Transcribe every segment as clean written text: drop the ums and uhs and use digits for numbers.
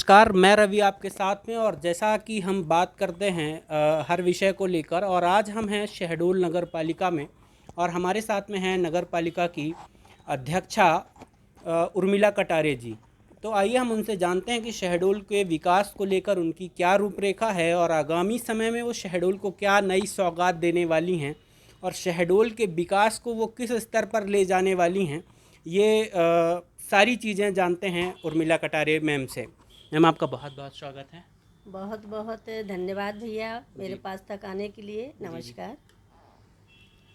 नमस्कार, मैं रवि आपके साथ में। और जैसा कि हम बात करते हैं हर विषय को लेकर, और आज हम हैं शहडोल नगर पालिका में और हमारे साथ में हैं नगर पालिका की अध्यक्षा उर्मिला कटारे जी। तो आइए हम उनसे जानते हैं कि शहडोल के विकास को लेकर उनकी क्या रूपरेखा है और आगामी समय में वो शहडोल को क्या नई सौगात देने वाली हैं और शहडोल के विकास को वो किस स्तर पर ले जाने वाली हैं। ये सारी चीज़ें जानते हैं उर्मिला कटारे मैम से। मैम, आपका बहुत बहुत स्वागत है। बहुत बहुत धन्यवाद भैया मेरे जी पास तक आने के लिए। जी जी नमस्कार।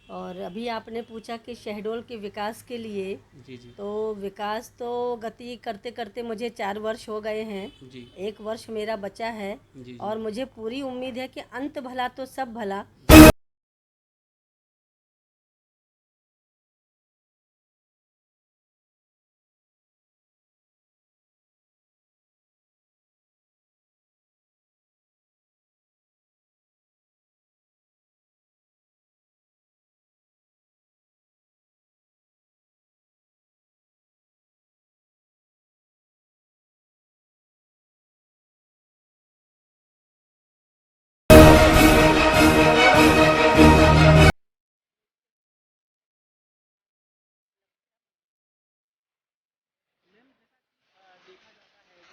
और अभी आपने पूछा कि शहडोल के विकास के लिए, जी जी तो विकास तो गति करते करते मुझे 4 वर्ष हो गए हैं। जी 1 वर्ष मेरा बचा है जी जी और मुझे पूरी उम्मीद है कि अंत भला तो सब भला।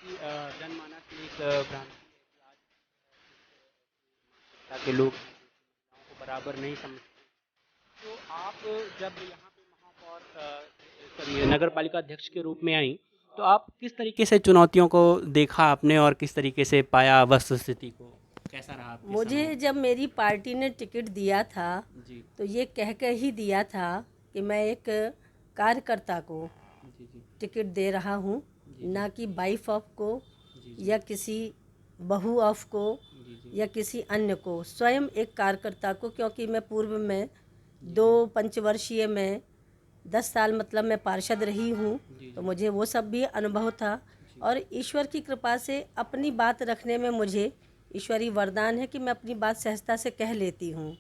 कि जनमानस में एक भ्रांति है कि आज ताकि लोग महिलाओं को बराबर नहीं समझते। तो आप जब यहाँ पे महापौर सॉरी नगर पालिका अध्यक्ष के रूप में आई, तो आप किस तरीके से चुनौतियों को देखा आपने और किस तरीके से पाया वस्तु स्थिति को, कैसा रहा आपके मुझे समय? जब मेरी पार्टी ने टिकट दिया था जी तो ये कह कर ही दिया था कि मैं एक कार्यकर्ता को जी जी टिकट दे रहा हूँ, जी जी ना कि वाइफ ऑफ को जी जी या किसी बहू ऑफ को जी जी या किसी अन्य को। स्वयं एक कार्यकर्ता को, क्योंकि मैं पूर्व में जी 2 पंचवर्षीय में 10 साल मतलब मैं पार्षद रही हूँ, जी तो जी मुझे वो सब भी अनुभव था। जी और ईश्वर की कृपा से अपनी बात रखने में मुझे ईश्वरीय वरदान है कि मैं अपनी बात सहजता से कह लेती हूँ।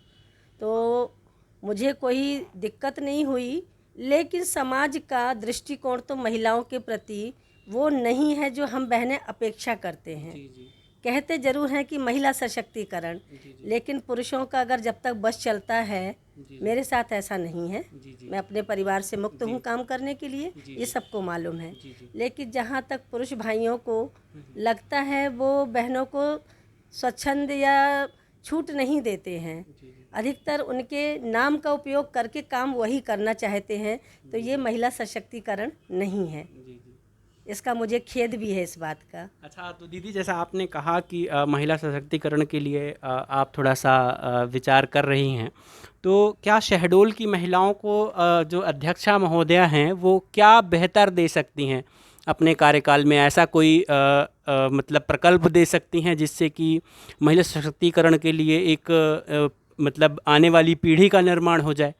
तो मुझे कोई दिक्कत नहीं हुई, लेकिन समाज का दृष्टिकोण तो महिलाओं के प्रति वो नहीं है जो हम बहनें अपेक्षा करते हैं। जी जी कहते ज़रूर हैं कि महिला सशक्तिकरण, जी जी लेकिन पुरुषों का अगर जब तक बस चलता है, जी मेरे साथ ऐसा नहीं है। जी जी मैं अपने परिवार से मुक्त जी हूँ काम करने के लिए, जी ये जी सबको मालूम है। जी जी लेकिन जहाँ तक पुरुष भाइयों को लगता है वो बहनों को स्वच्छंद या छूट नहीं देते हैं, जी जी अधिकतर उनके नाम का उपयोग करके काम वही करना चाहते हैं, तो जी ये जी महिला सशक्तिकरण नहीं है। जी जी। इसका मुझे खेद भी है इस बात का। अच्छा, तो दीदी जैसा आपने कहा कि महिला सशक्तिकरण के लिए आप थोड़ा-सा विचार कर रही हैं। तो क्या शहडोल की महिलाओं को जो अध्यक्षा महोदया हैं, वो क्या बेहतर दे सकती हैं अपने कार्यकाल में? ऐसा कोई मतलब प्रकल्प दे सकती हैं जिससे कि महिला सशक्तिकरण के लिए एक मतलब आने वाली पीढ़ी का निर्माण हो जाए,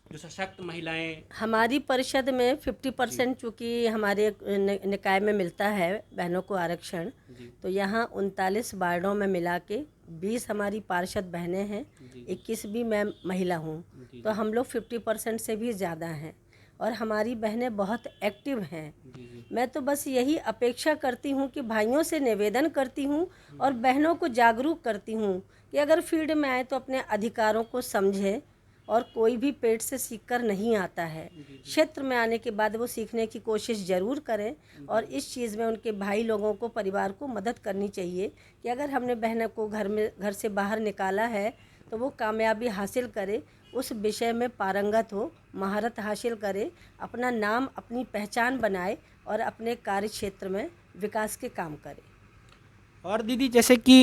जो सशक्त महिलाएँ। हमारी परिषद में जी, 50% चूँकि हमारे निकाय में मिलता है बहनों को आरक्षण, जी, तो यहाँ 39 वार्डों में मिला के 20 हमारी पार्षद बहनें हैं, जी, जी, 21 भी मैं महिला हूँ। जी, तो जी, हम लोग 50% से भी ज़्यादा हैं और हमारी बहनें बहुत एक्टिव हैं। जी, जी, मैं तो बस यही अपेक्षा करती हूँ कि भाइयों से निवेदन करती हूँ और बहनों को जागरूक करती हूँ कि अगर फील्ड में आए तो अपने अधिकारों को समझें। और कोई भी पेट से सीख कर नहीं आता है, जी, जी, क्षेत्र में आने के बाद वो सीखने की कोशिश ज़रूर करें। और इस चीज़ में उनके भाई लोगों को, परिवार को मदद करनी चाहिए कि अगर हमने बहन को घर से बाहर निकाला है तो वो कामयाबी हासिल करे, उस विषय में पारंगत हो, महारत हासिल करे, अपना नाम, अपनी पहचान बनाए और अपने कार्य क्षेत्र में विकास के काम करे। और दीदी जैसे कि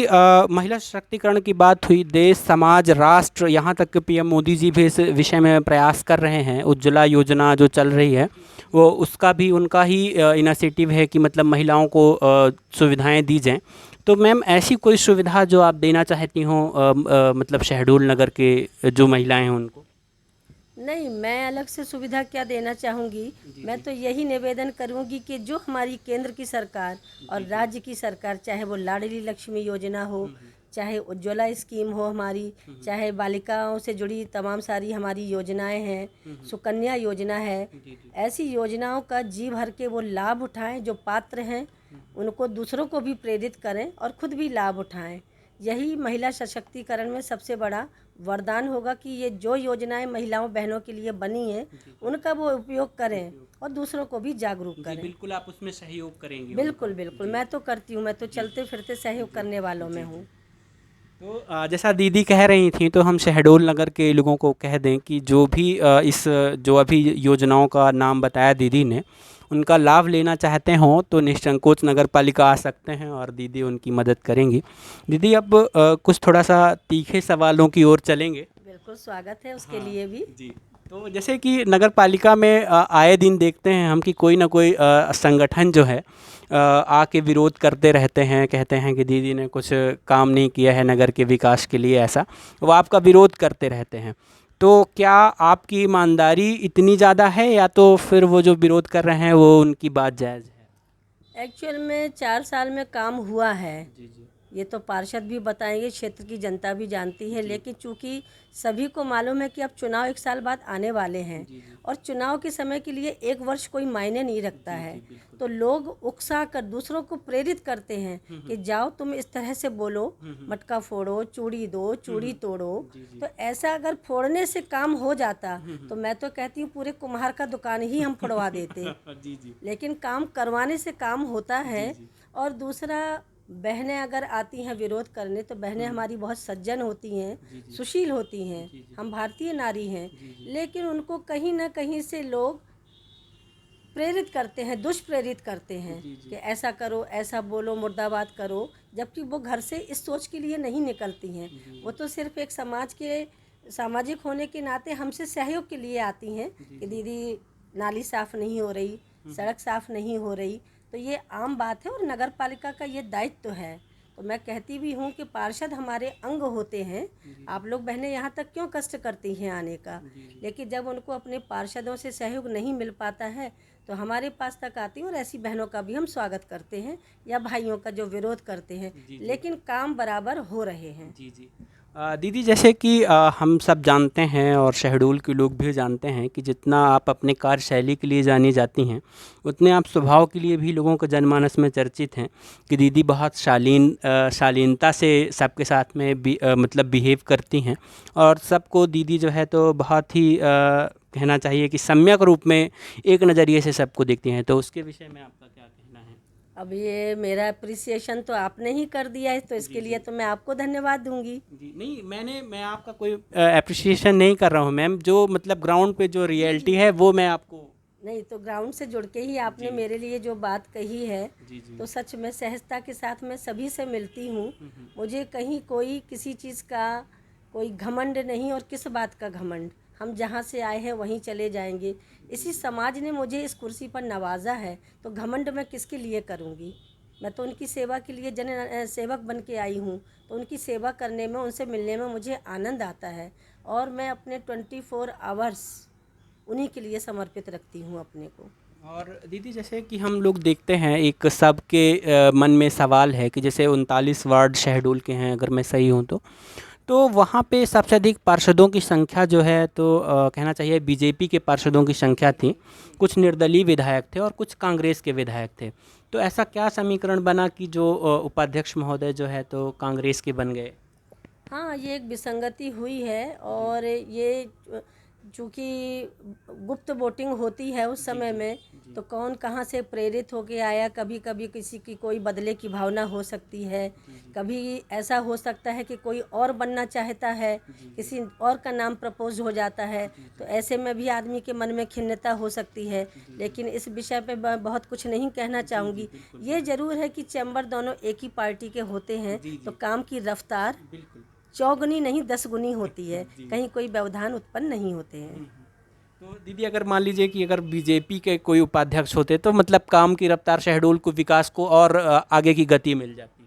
महिला सशक्तिकरण की बात हुई, देश, समाज, राष्ट्र, यहाँ तक कि पीएम मोदी जी भी इस विषय में प्रयास कर रहे हैं। उज्ज्वला योजना जो चल रही है, वो उसका भी उनका ही इनिशिएटिव है कि मतलब महिलाओं को सुविधाएं दी जाएं। तो मैम, ऐसी कोई सुविधा जो आप देना चाहती हों मतलब शहडोल नगर के जो महिलाएं हैं उनको? नहीं, मैं अलग से सुविधा क्या देना चाहूँगी। जी मैं जी तो यही निवेदन करूँगी कि जो हमारी केंद्र की सरकार और जी जी राज्य की सरकार, चाहे वो लाडली लक्ष्मी योजना हो, चाहे उज्ज्वला स्कीम हो हमारी, चाहे बालिकाओं से जुड़ी तमाम सारी हमारी योजनाएं हैं, सुकन्या योजना है, जी जी ऐसी योजनाओं का जी भर के वो लाभ उठाएं जो पात्र हैं उनको दूसरों को भी प्रेरित करें और खुद भी लाभ उठाएं। यही महिला सशक्तिकरण में सबसे बड़ा वरदान होगा कि ये जो योजनाएं महिलाओं बहनों के लिए बनी हैं उनका वो उपयोग करें और दूसरों को भी जागरूक जी करें। बिल्कुल, आप उसमें सहयोग करेंगे बिल्कुल उनका। बिल्कुल, मैं तो करती हूँ, मैं तो चलते फिरते सहयोग करने वालों में हूँ। तो जैसा दीदी कह रही थी, तो हम शहडोल नगर के लोगों को कह दें कि जो भी जो अभी योजनाओं का नाम बताया दीदी ने, उनका लाभ लेना चाहते हों तो निसंकोच नगर पालिका आ सकते हैं और दीदी उनकी मदद करेंगी। दीदी अब कुछ थोड़ा सा तीखे सवालों की ओर चलेंगे। बिल्कुल स्वागत है उसके हाँ लिए भी। जी। तो जैसे कि नगर पालिका में आए दिन देखते हैं हम कि कोई ना कोई संगठन जो है आके विरोध करते रहते हैं, कहते हैं कि दीदी ने कुछ काम नहीं किया है नगर के विकास के लिए, ऐसा वो आपका विरोध करते रहते हैं। तो क्या आपकी ईमानदारी इतनी ज़्यादा है या तो फिर वो जो विरोध कर रहे हैं वो उनकी बात जायज़ है? एक्चुअल में 4 साल में काम हुआ है, जी जी ये तो पार्षद भी बताएंगे, क्षेत्र की जनता भी जानती है। लेकिन चूंकि सभी को मालूम है कि अब चुनाव 1 साल बाद आने वाले हैं और चुनाव के समय के लिए 1 वर्ष कोई मायने नहीं रखता है, तो लोग उकसा कर दूसरों को प्रेरित करते हैं कि जाओ तुम इस तरह से बोलो, मटका फोड़ो, चूड़ी दो, चूड़ी तोड़ो। तो ऐसा अगर फोड़ने से काम हो जाता तो मैं तो कहती हूँ पूरे कुम्हार का दुकान ही हम फोड़वा देते। जी जी लेकिन काम करवाने से काम होता है। और दूसरा, बहनें अगर आती हैं विरोध करने तो बहनें हमारी बहुत सज्जन होती हैं, सुशील होती हैं, हम भारतीय नारी हैं। लेकिन उनको कहीं ना कहीं से लोग प्रेरित करते हैं, दुष्प्रेरित करते हैं कि ऐसा करो, ऐसा बोलो, मुर्दाबाद करो, जबकि वो घर से इस सोच के लिए नहीं निकलती हैं। वो तो सिर्फ एक सामाजिक होने के नाते हमसे सहयोग के लिए आती हैं कि दीदी नाली साफ़ नहीं हो रही, सड़क साफ़ नहीं हो रही। तो ये आम बात है और नगर पालिका का ये दायित्व है। तो मैं कहती भी हूँ कि पार्षद हमारे अंग होते हैं। आप लोग बहनें यहाँ तक क्यों कष्ट करती हैं आने का, लेकिन जब उनको अपने पार्षदों से सहयोग नहीं मिल पाता है तो हमारे पास तक आती हैं और ऐसी बहनों का भी हम स्वागत करते हैं या भाइयों का जो विरोध करते हैं। लेकिन काम बराबर हो रहे हैं। जी जी। दीदी जैसे कि हम सब जानते हैं और शहडोल के लोग भी जानते हैं कि जितना आप अपने कार्यशैली के लिए जानी जाती हैं, उतने आप स्वभाव के लिए भी लोगों के जनमानस में चर्चित हैं कि दीदी बहुत शालीनता से सबके साथ में मतलब बिहेव करती हैं और सबको दीदी जो है तो बहुत ही कहना चाहिए कि सम्यक रूप में एक नज़रिए से सबको देखती हैं। तो उसके विषय में आपका क्या कहना है? अब ये मेरा अप्रिसिएशन तो आपने ही कर दिया है, तो इसके लिए तो मैं आपको धन्यवाद दूंगी। जी नहीं, मैं आपका कोई अप्रिसिएशन नहीं कर रहा हूँ मैम, जो मतलब ग्राउंड पे जो रियलिटी है वो मैं आपको। नहीं तो ग्राउंड से जुड़ के ही आपने मेरे लिए जो बात कही है, तो सच में सहजता के साथ मैं सभी से मिलती हूँ। मुझे कहीं कोई किसी चीज़ का कोई घमंड नहीं, और किस बात का घमंड, हम जहाँ से आए हैं वहीं चले जाएंगे। इसी समाज ने मुझे इस कुर्सी पर नवाजा है, तो घमंड मैं किसके लिए करूँगी। मैं तो उनकी सेवा के लिए सेवक बन के आई हूँ, तो उनकी सेवा करने में, उनसे मिलने में मुझे आनंद आता है और मैं अपने 24 आवर्स उन्हीं के लिए समर्पित रखती हूँ अपने को। और दीदी जैसे कि हम लोग देखते हैं एक सबके मन में सवाल है कि जैसे 39 वार्ड शहडोल के हैं अगर मैं सही हूँ तो वहाँ पे सबसे अधिक पार्षदों की संख्या जो है तो कहना चाहिए बीजेपी के पार्षदों की संख्या थी, कुछ निर्दलीय विधायक थे और कुछ कांग्रेस के विधायक थे। तो ऐसा क्या समीकरण बना कि जो उपाध्यक्ष महोदय जो है तो कांग्रेस के बन गए? हाँ, ये एक विसंगति हुई है और ये चूँकि गुप्त वोटिंग होती है उस समय में, तो कौन कहाँ से प्रेरित होके आया, कभी कभी किसी की कोई बदले की भावना हो सकती है, कभी ऐसा हो सकता है कि कोई और बनना चाहता है, किसी और का नाम प्रपोज हो जाता है, तो ऐसे में भी आदमी के मन में खिन्नता हो सकती है। लेकिन इस विषय पे मैं बहुत कुछ नहीं कहना चाहूँगी। ये ज़रूर है कि चैम्बर दोनों एक ही पार्टी के होते हैं तो काम की रफ्तार चौगुनी नहीं 10 गुनी होती है, कहीं कोई व्यवधान उत्पन्न नहीं होते हैं। तो दीदी अगर मान लीजिए कि अगर बीजेपी के कोई उपाध्यक्ष होते तो मतलब काम की रफ्तार शहडोल को विकास को और आगे की गति मिल जाती?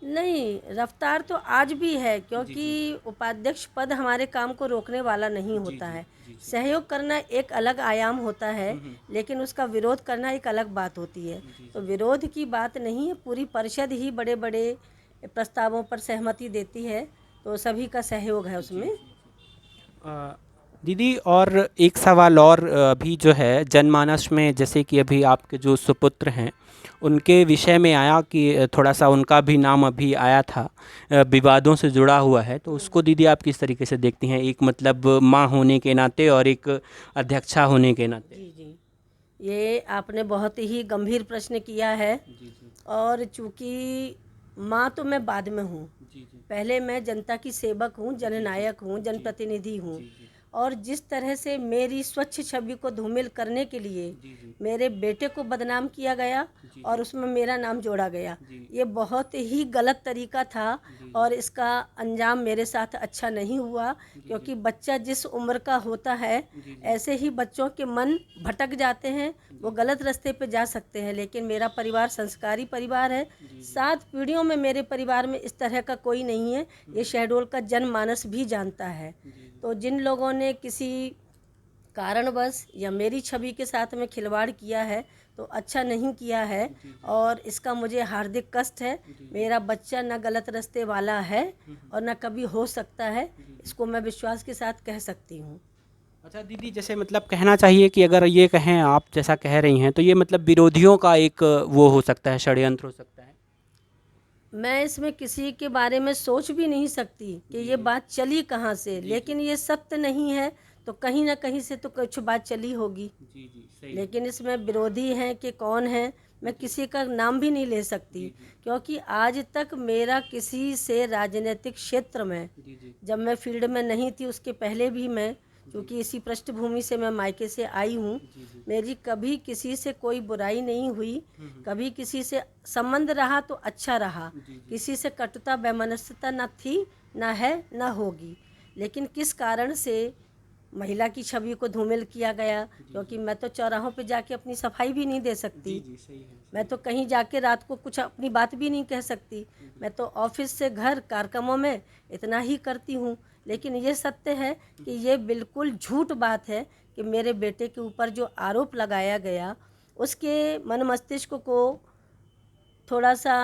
नहीं, रफ्तार तो आज भी है, क्योंकि उपाध्यक्ष पद हमारे काम को रोकने वाला नहीं होता है। सहयोग करना एक अलग आयाम होता है, लेकिन उसका विरोध करना एक अलग बात होती है। तो विरोध की बात नहीं है, पूरी परिषद ही बड़े बड़े प्रस्तावों पर सहमति देती है, तो सभी का सहयोग है उसमें। दीदी और एक सवाल और भी जो है जनमानस में, जैसे कि अभी आपके जो सुपुत्र हैं उनके विषय में आया कि थोड़ा सा उनका भी नाम अभी आया था, विवादों से जुड़ा हुआ है, तो उसको दीदी आप किस तरीके से देखती हैं, एक मतलब माँ होने के नाते और एक अध्यक्षा होने के नाते? जी जी, ये आपने बहुत ही गंभीर प्रश्न किया है। जी जी और चूँकि माँ तो मैं बाद में हूँ, जी जी पहले मैं जनता की सेवक हूँ, जननायक हूँ, जनप्रतिनिधि हूँ। जी जी और जिस तरह से मेरी स्वच्छ छवि को धूमिल करने के लिए जी जी मेरे बेटे को बदनाम किया गया जी और उसमें मेरा नाम जोड़ा गया, जी ये बहुत ही गलत तरीका था। जी और इसका अंजाम मेरे साथ अच्छा नहीं हुआ, क्योंकि बच्चा जिस उम्र का होता है जी ऐसे ही बच्चों के मन भटक जाते हैं, वो गलत रास्ते पे जा सकते हैं। लेकिन मेरा परिवार संस्कारी परिवार है, 7 पीढ़ियों में मेरे परिवार में इस तरह का कोई नहीं है, ये शहडोल का जनमानस भी जानता है। तो जिन लोगों ने किसी कारणवश या मेरी छवि के साथ में खिलवाड़ किया है तो अच्छा नहीं किया है, और इसका मुझे हार्दिक कष्ट है। मेरा बच्चा न गलत रास्ते वाला है और न कभी हो सकता है, इसको मैं विश्वास के साथ कह सकती हूँ। अच्छा दीदी, जैसे मतलब कहना चाहिए कि अगर ये कहें आप जैसा कह रही हैं, तो ये मतलब विरोधियों का एक वो हो सकता है, षड्यंत्र हो सकता है। मैं इसमें किसी के बारे में सोच भी नहीं सकती कि ये बात चली कहाँ से, लेकिन ये सत्य नहीं है तो कहीं ना कहीं से तो कुछ बात चली होगी। जी जी सही। लेकिन इसमें विरोधी हैं कि कौन है, मैं किसी का नाम भी नहीं ले सकती, क्योंकि आज तक मेरा किसी से राजनीतिक क्षेत्र में, जी जी जब मैं फील्ड में नहीं थी उसके पहले भी मैं, क्योंकि इसी पृष्ठभूमि से मैं मायके से आई हूँ, मेरी कभी किसी से कोई बुराई नहीं हुई। कभी किसी से संबंध रहा तो अच्छा रहा, किसी से कटुता वैमनस्यता न थी, न है, न होगी। लेकिन किस कारण से महिला की छवि को धूमिल किया गया, क्योंकि मैं तो चौराहों पे जाके अपनी सफाई भी नहीं दे सकती, सही है। मैं तो कहीं जाके रात को कुछ अपनी बात भी नहीं कह सकती, मैं तो ऑफिस से घर कार्यक्रमों में इतना ही करती हूँ। लेकिन ये सत्य है कि ये बिल्कुल झूठ बात है कि मेरे बेटे के ऊपर जो आरोप लगाया गया उसके मन मस्तिष्क को थोड़ा सा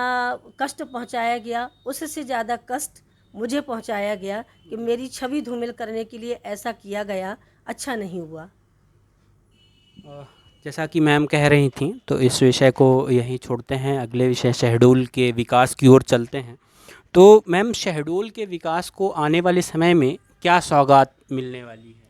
कष्ट पहुंचाया गया, उससे ज़्यादा कष्ट मुझे पहुंचाया गया कि मेरी छवि धूमिल करने के लिए ऐसा किया गया, अच्छा नहीं हुआ। जैसा कि मैम कह रही थी, तो इस विषय को यहीं छोड़ते हैं, अगले विषय शहडोल के विकास की ओर चलते हैं। तो मैम, शहडोल के विकास को आने वाले समय में क्या सौगात मिलने वाली है?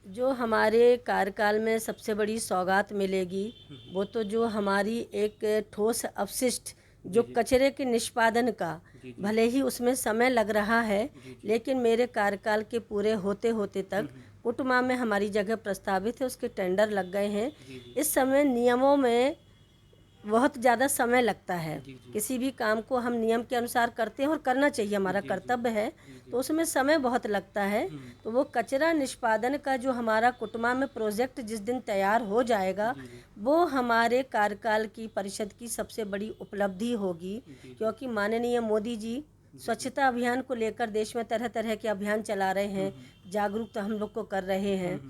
जो हमारे कार्यकाल में सबसे बड़ी सौगात मिलेगी वो तो जो हमारी एक ठोस अपशिष्ट, जो कचरे के निष्पादन का, भले ही उसमें समय लग रहा है, लेकिन मेरे कार्यकाल के पूरे होते होते तक कुटुमा में हमारी जगह प्रस्तावित है, उसके टेंडर लग गए हैं। इस समय नियमों में बहुत ज़्यादा समय लगता है, किसी भी काम को हम नियम के अनुसार करते हैं और करना चाहिए, हमारा कर्तव्य है, तो उसमें समय बहुत लगता है। तो वो कचरा निष्पादन का जो हमारा कुटुमा में प्रोजेक्ट जिस दिन तैयार हो जाएगा, वो हमारे कार्यकाल की परिषद की सबसे बड़ी उपलब्धि होगी, क्योंकि माननीय मोदी जी स्वच्छता अभियान को लेकर देश में तरह तरह के अभियान चला रहे हैं, जागरूकता हम लोग को कर रहे हैं,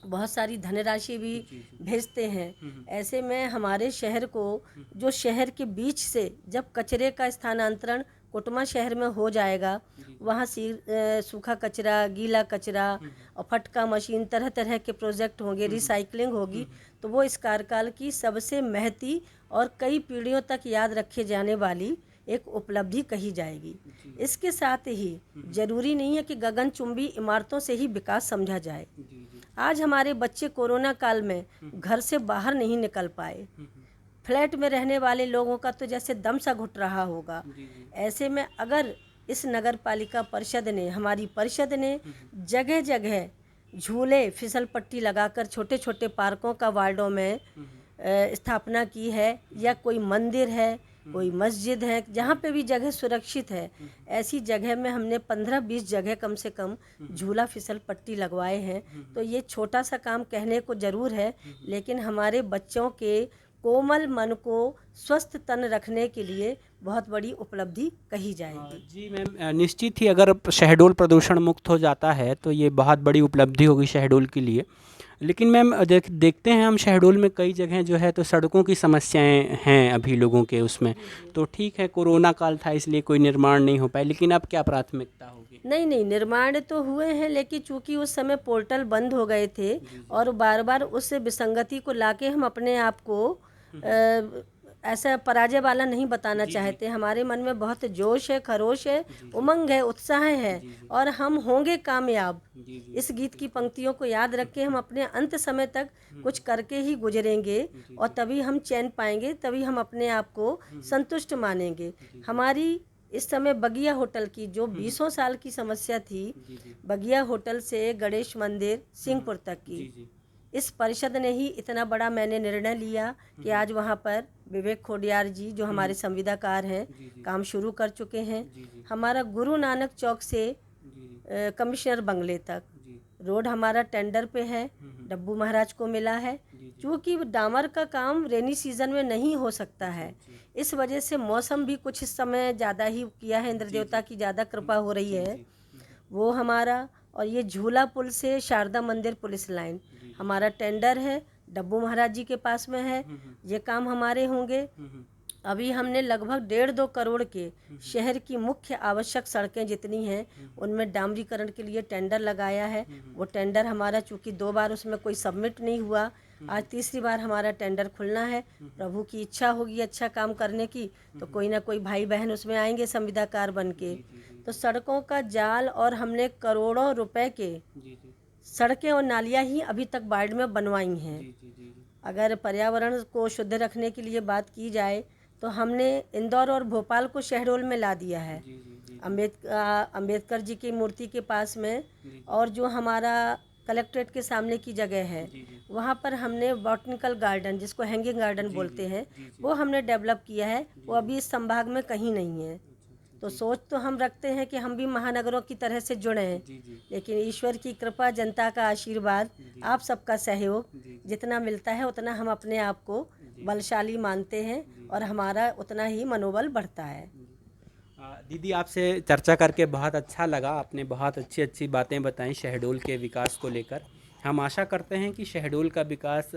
बहुत सारी धनराशि भी भेजते हैं। ऐसे में हमारे शहर को, जो शहर के बीच से जब कचरे का स्थानांतरण कोटमा शहर में हो जाएगा, वहाँ सूखा कचरा, गीला कचरा और फटका मशीन, तरह तरह के प्रोजेक्ट होंगे, रिसाइकलिंग होगी, तो वो इस कार्यकाल की सबसे महती और कई पीढ़ियों तक याद रखे जाने वाली एक उपलब्धि कही जाएगी। इसके साथ ही जरूरी नहीं है कि गगनचुंबी इमारतों से ही विकास समझा जाए। आज हमारे बच्चे कोरोना काल में घर से बाहर नहीं निकल पाए, फ्लैट में रहने वाले लोगों का तो जैसे दम सा घुट रहा होगा। ऐसे में अगर इस नगर पालिका परिषद ने, हमारी परिषद ने जगह जगह झूले, फिसल पट्टी लगाकर छोटे छोटे पार्कों का वार्डों में स्थापना की है, या कोई मंदिर है, कोई मस्जिद है, जहाँ पे भी जगह सुरक्षित है, ऐसी जगह में हमने 15-20 जगह कम से कम झूला फिसल पट्टी लगवाए हैं। तो ये छोटा सा काम कहने को ज़रूर है, लेकिन हमारे बच्चों के कोमल मन को स्वस्थ तन रखने के लिए बहुत बड़ी उपलब्धि कही जाएगी। जी मैम, निश्चित ही अगर शहडोल प्रदूषण मुक्त हो जाता है तो ये बहुत बड़ी उपलब्धि होगी शहडोल के लिए। लेकिन मैम, देखते हैं हम शहडोल में कई जगह जो है तो सड़कों की समस्याएं हैं अभी लोगों के उसमें। तो ठीक है, कोरोना काल था इसलिए कोई निर्माण नहीं हो पाया, लेकिन अब क्या प्राथमिकता होगी? नहीं, निर्माण तो हुए हैं, लेकिन चूंकि उस समय पोर्टल बंद हो गए थे और बार बार उस विसंगति को लाके हम अपने आप को ऐसा पराजय वाला नहीं बताना चाहते। हमारे मन में बहुत जोश है, खरोश है, उमंग है, उत्साह है और हम होंगे कामयाब। इस गीत की पंक्तियों को याद रख के हम अपने अंत समय तक कुछ करके ही गुजरेंगे और तभी हम चैन पाएंगे, तभी हम अपने आप को संतुष्ट मानेंगे। हमारी इस समय बगिया होटल की जो 20 साल की समस्या थी, बगिया होटल से गणेश मंदिर सिंहपुर तक की, इस परिषद ने ही इतना बड़ा मैंने निर्णय लिया कि आज वहाँ पर विवेक खोडियार जी जो हमारे संविदाकार हैं काम शुरू कर चुके हैं। हमारा गुरु नानक चौक से कमिश्नर बंगले तक रोड हमारा टेंडर पे है, डब्बू महाराज को मिला है। क्योंकि डामर का काम रेनी सीजन में नहीं हो सकता है, इस वजह से मौसम भी कुछ इस समय ज़्यादा ही किया है, इंद्र देवता की ज़्यादा कृपा हो रही है वो हमारा। और ये झूला पुल से शारदा मंदिर पुलिस लाइन हमारा टेंडर है, डब्बू महाराज जी के पास में है, ये काम हमारे होंगे। अभी हमने लगभग 1.5-2 करोड़ के शहर की मुख्य आवश्यक सड़कें जितनी हैं उनमें डामरीकरण के लिए टेंडर लगाया है। वो टेंडर हमारा चूँकि 2 बार उसमें कोई सबमिट नहीं हुआ, आज तीसरी बार हमारा टेंडर खुलना है। प्रभु की इच्छा होगी अच्छा काम करने की तो कोई ना कोई भाई बहन उसमें आएंगे संविदाकार बन के। तो सड़कों का जाल और हमने करोड़ों रुपए के सड़कें और नालियाँ ही अभी तक बाढ़ में बनवाई हैं। अगर पर्यावरण को शुद्ध रखने के लिए बात की जाए तो हमने इंदौर और भोपाल को शहडोल में ला दिया है। अंबेडकर जी की मूर्ति के पास में और जो हमारा कलेक्ट्रेट के सामने की जगह है वहाँ पर हमने बॉटनिकल गार्डन जिसको हैंगिंग गार्डन बोलते हैं वो हमने डेवलप किया है। वो अभी इस संभाग में कहीं नहीं है। तो सोच तो हम रखते हैं कि हम भी महानगरों की तरह से जुड़े हैं, लेकिन ईश्वर की कृपा, जनता का आशीर्वाद, आप सबका सहयोग जितना मिलता है उतना हम अपने आप को बलशाली मानते हैं और हमारा उतना ही मनोबल बढ़ता है। दीदी आपसे चर्चा करके बहुत अच्छा लगा, आपने बहुत अच्छी अच्छी बातें बताई शहडोल के विकास को लेकर। हम आशा करते हैं कि शहडोल का विकास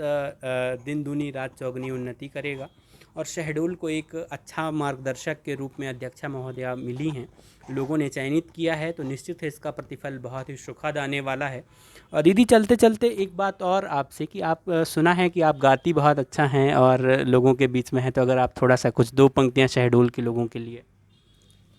दिन दूनी रात चौगुनी उन्नति करेगा और शहडोल को एक अच्छा मार्गदर्शक के रूप में अध्यक्षा महोदया मिली हैं, लोगों ने चयनित किया है, तो निश्चित है इसका प्रतिफल बहुत ही सुखद आने वाला है। और दीदी चलते चलते एक बात और आपसे कि आप सुना है कि आप गाती बहुत अच्छा हैं और लोगों के बीच में हैं, तो अगर आप थोड़ा सा कुछ 2 पंक्तियां शहडोल के लोगों के लिए।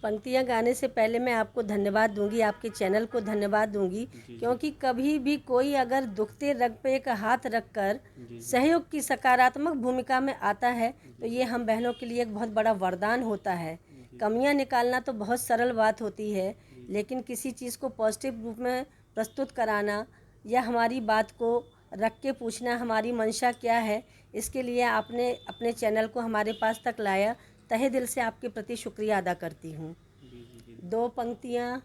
पंक्तियाँ गाने से पहले मैं आपको धन्यवाद दूंगी, आपके चैनल को धन्यवाद दूंगी, क्योंकि कभी भी कोई अगर दुखते रग पे एक हाथ रखकर सहयोग की सकारात्मक भूमिका में आता है तो ये हम बहनों के लिए एक बहुत बड़ा वरदान होता है। कमियां निकालना तो बहुत सरल बात होती है, लेकिन किसी चीज़ को पॉजिटिव रूप में प्रस्तुत कराना या हमारी बात को रख के पूछना हमारी मंशा क्या है, इसके लिए आपने अपने चैनल को हमारे पास तक लाया, तहे दिल से आपके प्रति शुक्रिया अदा करती हूँ। 2 पंक्तियाँ।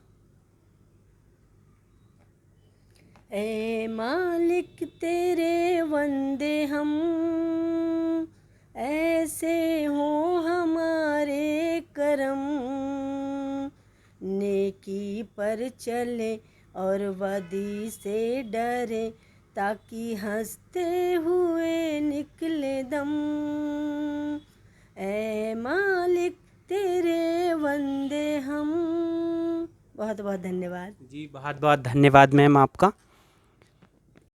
ए मालिक तेरे वंदे हम, ऐसे हो हमारे करम, नेकी पर चले और बदी से डरे, ताकि हंसते हुए निकले दम। ऐ मालिक तेरे वंदे हम। बहुत बहुत धन्यवाद जी, बहुत बहुत धन्यवाद मैम आपका।